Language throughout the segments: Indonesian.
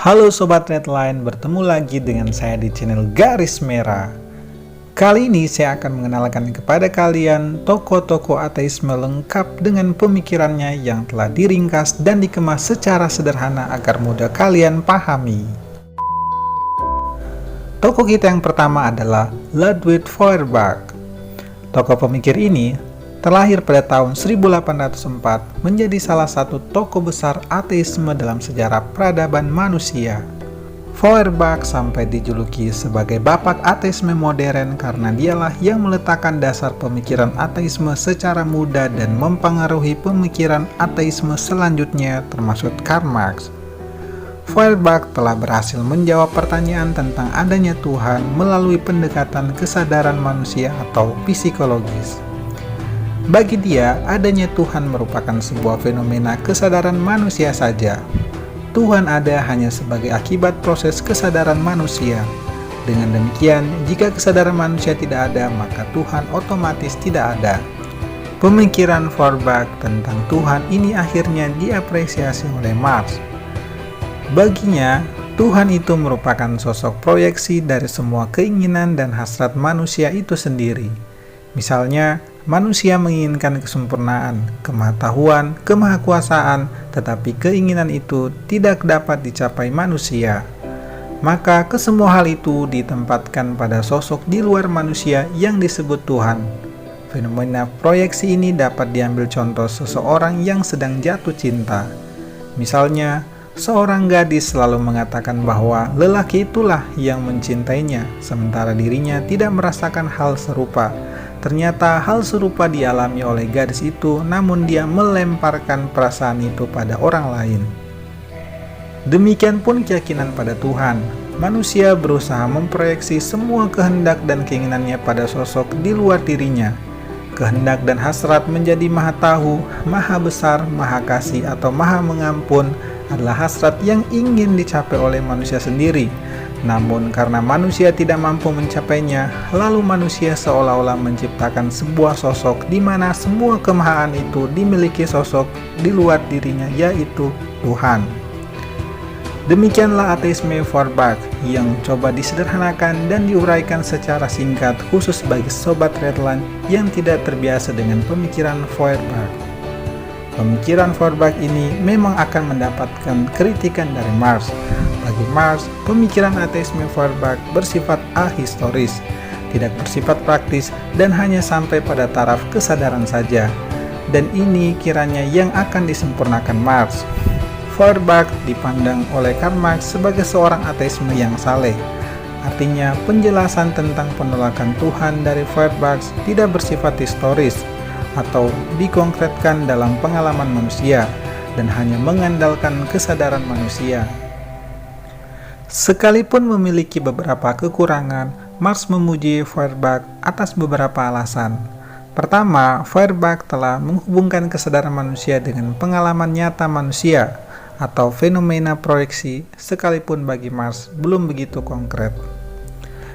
Halo Sobat Redline, bertemu lagi dengan saya di channel Garis Merah. Kali ini saya akan mengenalkan kepada kalian tokoh-tokoh ateisme lengkap dengan pemikirannya yang telah diringkas dan dikemas secara sederhana agar mudah kalian pahami. Tokoh kita yang pertama adalah Ludwig Feuerbach. Tokoh pemikir ini terlahir pada tahun 1804, menjadi salah satu tokoh besar ateisme dalam sejarah peradaban manusia. Feuerbach sampai dijuluki sebagai bapak ateisme modern karena dialah yang meletakkan dasar pemikiran ateisme secara mudah dan mempengaruhi pemikiran ateisme selanjutnya termasuk Karl Marx. Feuerbach telah berhasil menjawab pertanyaan tentang adanya Tuhan melalui pendekatan kesadaran manusia atau psikologis. Bagi dia, adanya Tuhan merupakan sebuah fenomena kesadaran manusia saja. Tuhan ada hanya sebagai akibat proses kesadaran manusia. Dengan demikian, jika kesadaran manusia tidak ada, maka Tuhan otomatis tidak ada. Pemikiran Feuerbach tentang Tuhan ini akhirnya diapresiasi oleh Marx. Baginya, Tuhan itu merupakan sosok proyeksi dari semua keinginan dan hasrat manusia itu sendiri. Misalnya, manusia menginginkan kesempurnaan, kemahatahuan, kemahakuasaan, tetapi keinginan itu tidak dapat dicapai manusia. Maka kesemua hal itu ditempatkan pada sosok di luar manusia yang disebut Tuhan. Fenomena proyeksi ini dapat diambil contoh seseorang yang sedang jatuh cinta. Misalnya, seorang gadis selalu mengatakan bahwa lelaki itulah yang mencintainya, sementara dirinya tidak merasakan hal serupa. Ternyata hal serupa dialami oleh gadis itu, namun dia melemparkan perasaan itu pada orang lain. Demikian pun keyakinan pada Tuhan. Manusia berusaha memproyeksi semua kehendak dan keinginannya pada sosok di luar dirinya. Kehendak dan hasrat menjadi maha tahu, maha besar, maha kasih, atau maha mengampun adalah hasrat yang ingin dicapai oleh manusia sendiri. Namun karena manusia tidak mampu mencapainya, lalu manusia seolah-olah menciptakan sebuah sosok di mana semua kemahaan itu dimiliki sosok di luar dirinya, yaitu Tuhan. Demikianlah ateisme Feuerbach yang coba disederhanakan dan diuraikan secara singkat khusus bagi Sobat Redline yang tidak terbiasa dengan pemikiran Feuerbach. Pemikiran Feuerbach ini memang akan mendapatkan kritikan dari Marx. Bagi Marx, pemikiran ateisme Feuerbach bersifat ahistoris, tidak bersifat praktis, dan hanya sampai pada taraf kesadaran saja. Dan ini kiranya yang akan disempurnakan Marx. Feuerbach dipandang oleh Karl Marx sebagai seorang ateisme yang saleh. Artinya, penjelasan tentang penolakan Tuhan dari Feuerbach tidak bersifat historis atau dikonkretkan dalam pengalaman manusia dan hanya mengandalkan kesadaran manusia. Sekalipun memiliki beberapa kekurangan, Marx memuji Feuerbach atas beberapa alasan. Pertama, Feuerbach telah menghubungkan kesadaran manusia dengan pengalaman nyata manusia atau fenomena proyeksi, sekalipun bagi Marx belum begitu konkret.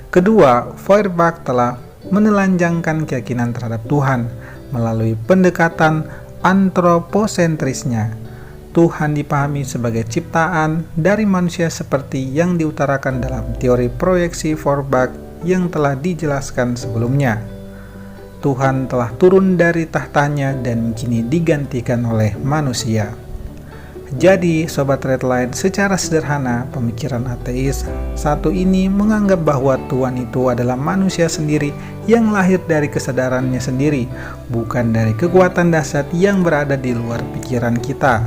Kedua, Feuerbach telah menelanjangkan keyakinan terhadap Tuhan melalui pendekatan antroposentrisnya. Tuhan dipahami sebagai ciptaan dari manusia seperti yang diutarakan dalam teori proyeksi Feuerbach yang telah dijelaskan sebelumnya. Tuhan telah turun dari tahtanya dan kini digantikan oleh manusia. Jadi, Sobat Redline, secara sederhana, pemikiran ateis satu ini menganggap bahwa Tuhan itu adalah manusia sendiri yang lahir dari kesadarannya sendiri, bukan dari kekuatan dahsyat yang berada di luar pikiran kita.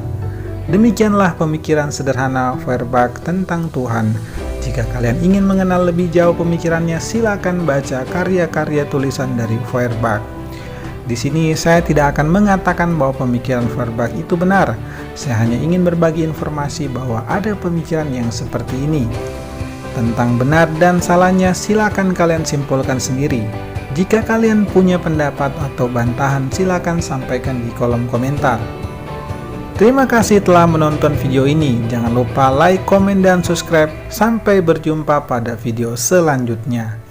Demikianlah pemikiran sederhana Feuerbach tentang Tuhan. Jika kalian ingin mengenal lebih jauh pemikirannya, silakan baca karya-karya tulisan dari Feuerbach. Di sini saya tidak akan mengatakan bahwa pemikiran Feuerbach itu benar. Saya hanya ingin berbagi informasi bahwa ada pemikiran yang seperti ini. Tentang benar dan salahnya silakan kalian simpulkan sendiri. Jika kalian punya pendapat atau bantahan, silakan sampaikan di kolom komentar. Terima kasih telah menonton video ini. Jangan lupa like, komen, dan subscribe. Sampai berjumpa pada video selanjutnya.